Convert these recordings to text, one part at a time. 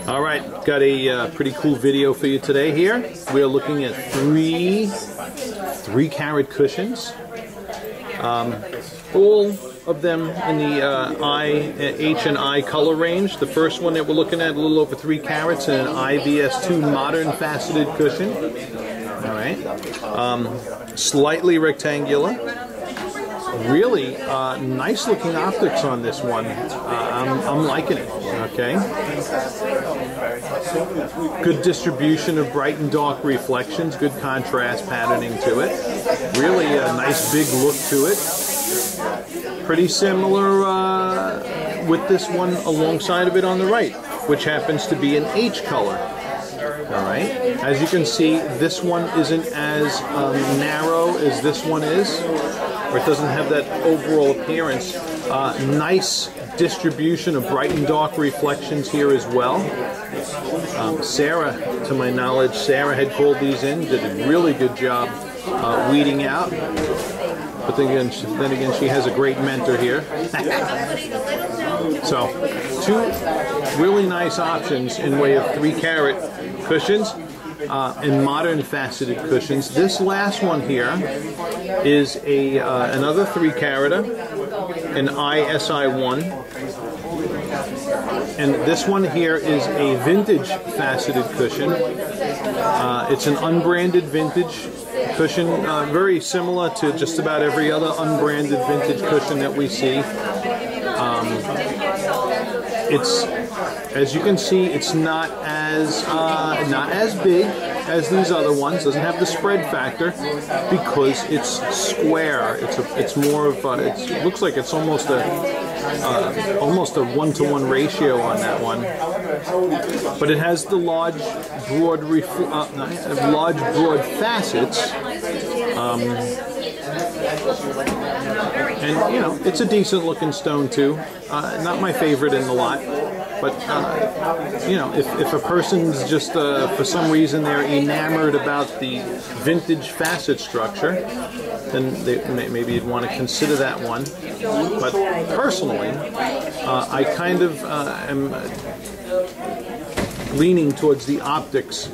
All right, got a pretty cool video for you today here. We are looking at three carat cushions. All of them in the H and I color range. The first one that we're looking at, a little over 3 carats, and an IVS2 modern faceted cushion. All right, slightly rectangular. Really nice looking optics on this one. I'm liking it. Okay. Good distribution of bright and dark reflections. Good contrast patterning to it. Really a nice big look to it. Pretty similar with this one alongside of it on the right, which happens to be an H color. All right. As you can see, this one isn't as narrow as this one is, or it doesn't have that overall appearance. Nice distribution of bright and dark reflections here as well. Sarah, to my knowledge, Sarah had called these in, did a really good job weeding out. But then again, she has a great mentor here. So, 2 really nice options in way of 3 carat cushions and modern faceted cushions. This last one here is another 3 carater, an ISI1. And this one here is a vintage faceted cushion. It's an unbranded vintage cushion, very similar to just about every other unbranded vintage cushion that we see. It's, as you can see, it's not as big as these other ones. Doesn't have the spread factor because it's square. It's more of it looks like it's almost a 1-to-1 ratio on that one. But it has the large broad facets. And you know, it's a decent looking stone too. Not my favorite in the lot, but you know, if a person's just for some reason they're enamored about the vintage facet structure, then maybe you'd want to consider that one. But personally, I kind of am leaning towards the optics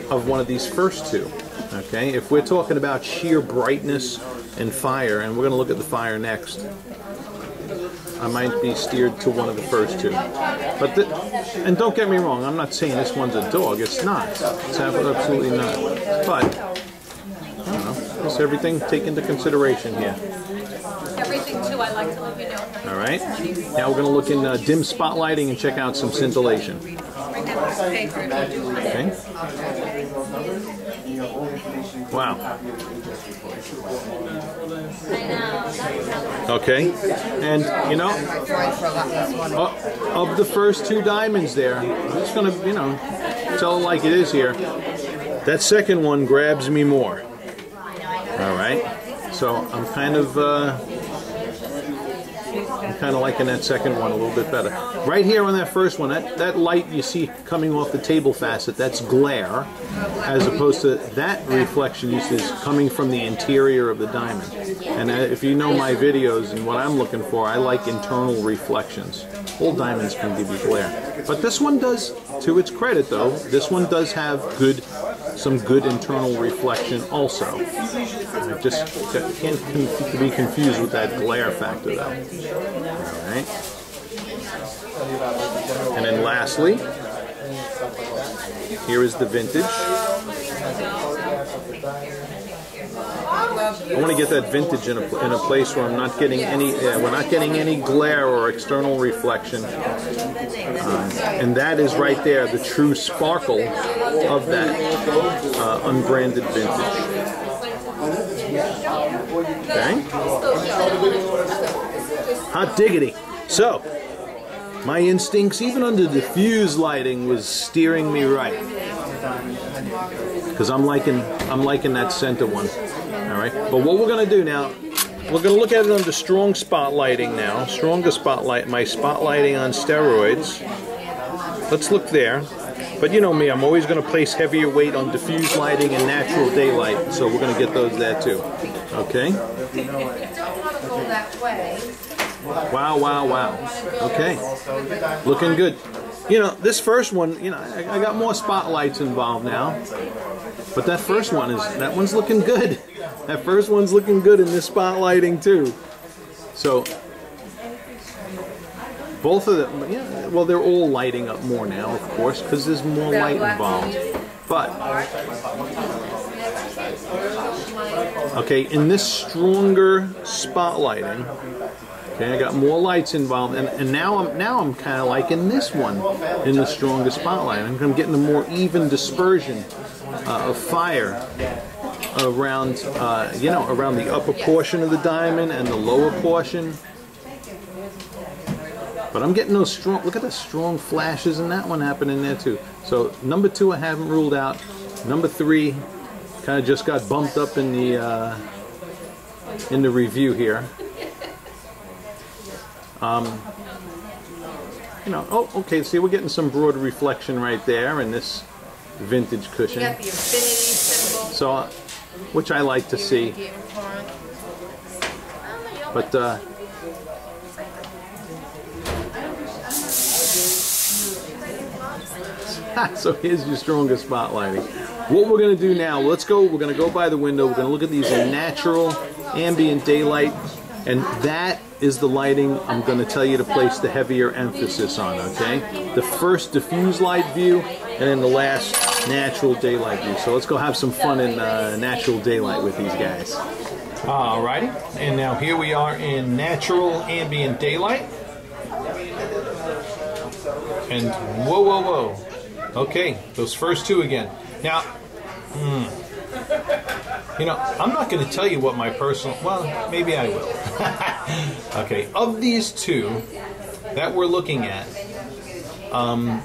of one of these first two. Okay, if we're talking about sheer brightness and fire, and we're going to look at the fire next, I might be steered to one of the first two. But and don't get me wrong, I'm not saying this one's a dog. It's not. It's absolutely not. But I don't know. Just everything take into consideration here. Everything too. I like to let you know. All right. Now we're going to look in dim spotlighting and check out some scintillation. Okay. Wow. Okay, and you know, of the first 2 diamonds there, I'm just gonna, you know, tell it like it is here. That second one grabs me more. All right, so I'm kind of liking that second one a little bit better. Right here on that first one, that light you see coming off the table facet, that's glare, as opposed to that reflection you see is coming from the interior of the diamond. And if you know my videos and what I'm looking for, I like internal reflections. All diamonds can give you glare. But this one does, to its credit though, this one does have some good internal reflection also. I just can't be confused with that glare factor though. Alright. And then lastly, here is the vintage. I want to get that vintage in a place where I'm not getting any, we're not getting any glare or external reflection. And that is right there, the true sparkle of that unbranded vintage. Okay? Hot diggity. So, my instincts, even under diffuse lighting, was steering me right. Because I'm liking that center one. All right. But what we're going to do now, we're going to look at it under strong spotlighting now. Stronger spotlight, my spotlighting on steroids. Let's look there. But you know me, I'm always going to place heavier weight on diffuse lighting and natural daylight. So we're going to get those there too. Okay. Wow, wow, wow. Okay. Looking good. You know, this first one, you know, I got more spotlights involved now. But that first one that one's looking good. That first one's looking good in this spotlighting too. So, both of them, yeah, well, they're all lighting up more now, of course, because there's more light involved. But, okay, in this stronger spotlighting, okay, I got more lights involved, and now I'm kind of like in this one, in the stronger spotlighting. I'm getting a more even dispersion of fire around, you know, around the upper portion of the diamond and the lower portion. But I'm getting those strong, look at the strong flashes in that one happening there too. So number 2 I haven't ruled out. Number 3 kind of just got bumped up in the review here. You know, oh, okay, see, we're getting some broad reflection right there in this vintage cushion. You got the infinity symbol. So, which I like to see. But, so here's your strongest spotlighting. What we're going to do now, we're going to go by the window, we're going to look at these in natural ambient daylight, and that is the lighting I'm going to tell you to place the heavier emphasis on, okay? The first diffuse light view, and then the last natural daylight view. So let's go have some fun in natural daylight with these guys. Alrighty, and now here we are in natural ambient daylight. And whoa, whoa, whoa. Okay, those first 2 again. Now, you know, I'm not going to tell you what my personal, well, maybe I will. Okay, of these 2 that we're looking at, all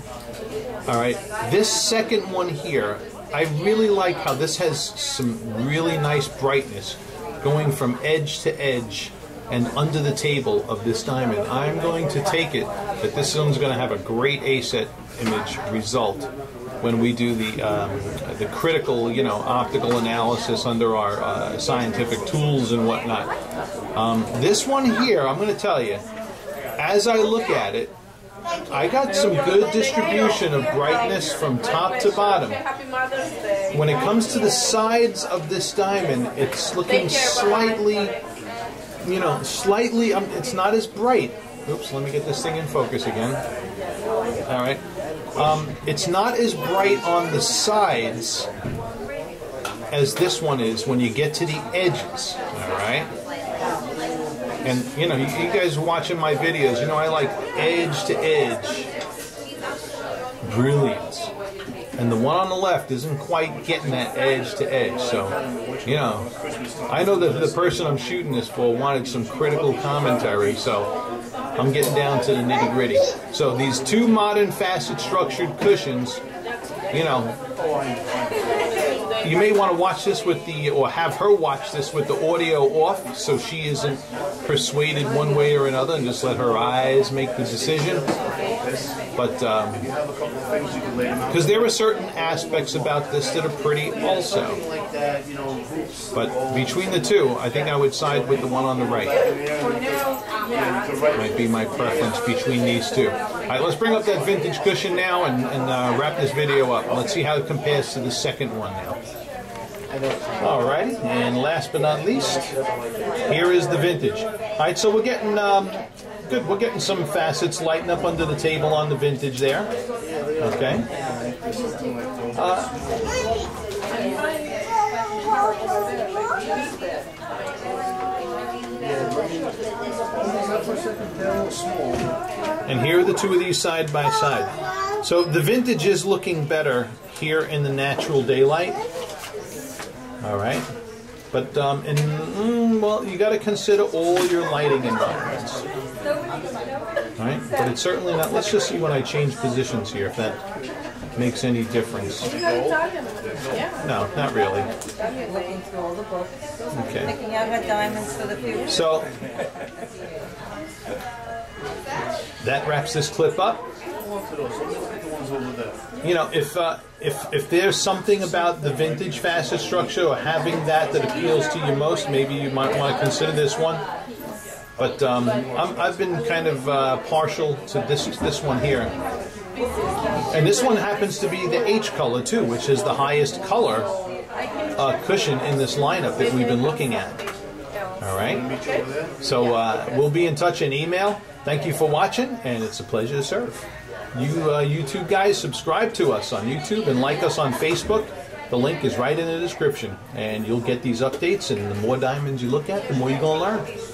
right, this second one here, I really like how this has some really nice brightness going from edge to edge and under the table of this diamond. I'm going to take it that this one's going to have a great A-set image result when we do the critical, you know, optical analysis under our scientific tools and whatnot. This one here, I'm going to tell you, as I look at it, I got some good distribution of brightness from top to bottom. When it comes to the sides of this diamond, it's looking slightly, you know, slightly, it's not as bright. Oops, let me get this thing in focus again. All right. It's not as bright on the sides as this one is when you get to the edges. All right. And, you know, you guys watching my videos, you know, I like edge to edge brilliance. And the one on the left isn't quite getting that edge to edge. So, you know, I know that the person I'm shooting this for wanted some critical commentary, so I'm getting down to the nitty gritty. So these 2 modern facet structured cushions, you know, you may want to watch this with the, or have her watch this with the audio off so she isn't persuaded one way or another, and just let her eyes make the decision. But, because there are certain aspects about this that are pretty also. But between the 2, I think I would side with the one on the right. Might be my preference between these 2. All right, let's bring up that vintage cushion now and wrap this video up. Let's see how it compares to the second one now. Alrighty, and last but not least, here is the vintage. Alright, so we're getting, good, we're getting some facets lighting up under the table on the vintage there. Okay. And here are the 2 of these side by side. So the vintage is looking better here in the natural daylight. All right, but well, you got to consider all your lighting environments. All right, but it's certainly not. Let's just see when I change positions here if that makes any difference. No, not really. Okay. So that wraps this clip up. You know, if there's something about the vintage facet structure or having that appeals to you most, maybe you might want to consider this one. But I've been kind of partial to this one here. And this one happens to be the H color too, which is the highest color cushion in this lineup that we've been looking at. All right. So we'll be in touch in email. Thank you for watching, and it's a pleasure to serve. You YouTube guys, subscribe to us on YouTube and like us on Facebook. The link is right in the description, and you'll get these updates, and the more diamonds you look at, the more you're going to learn.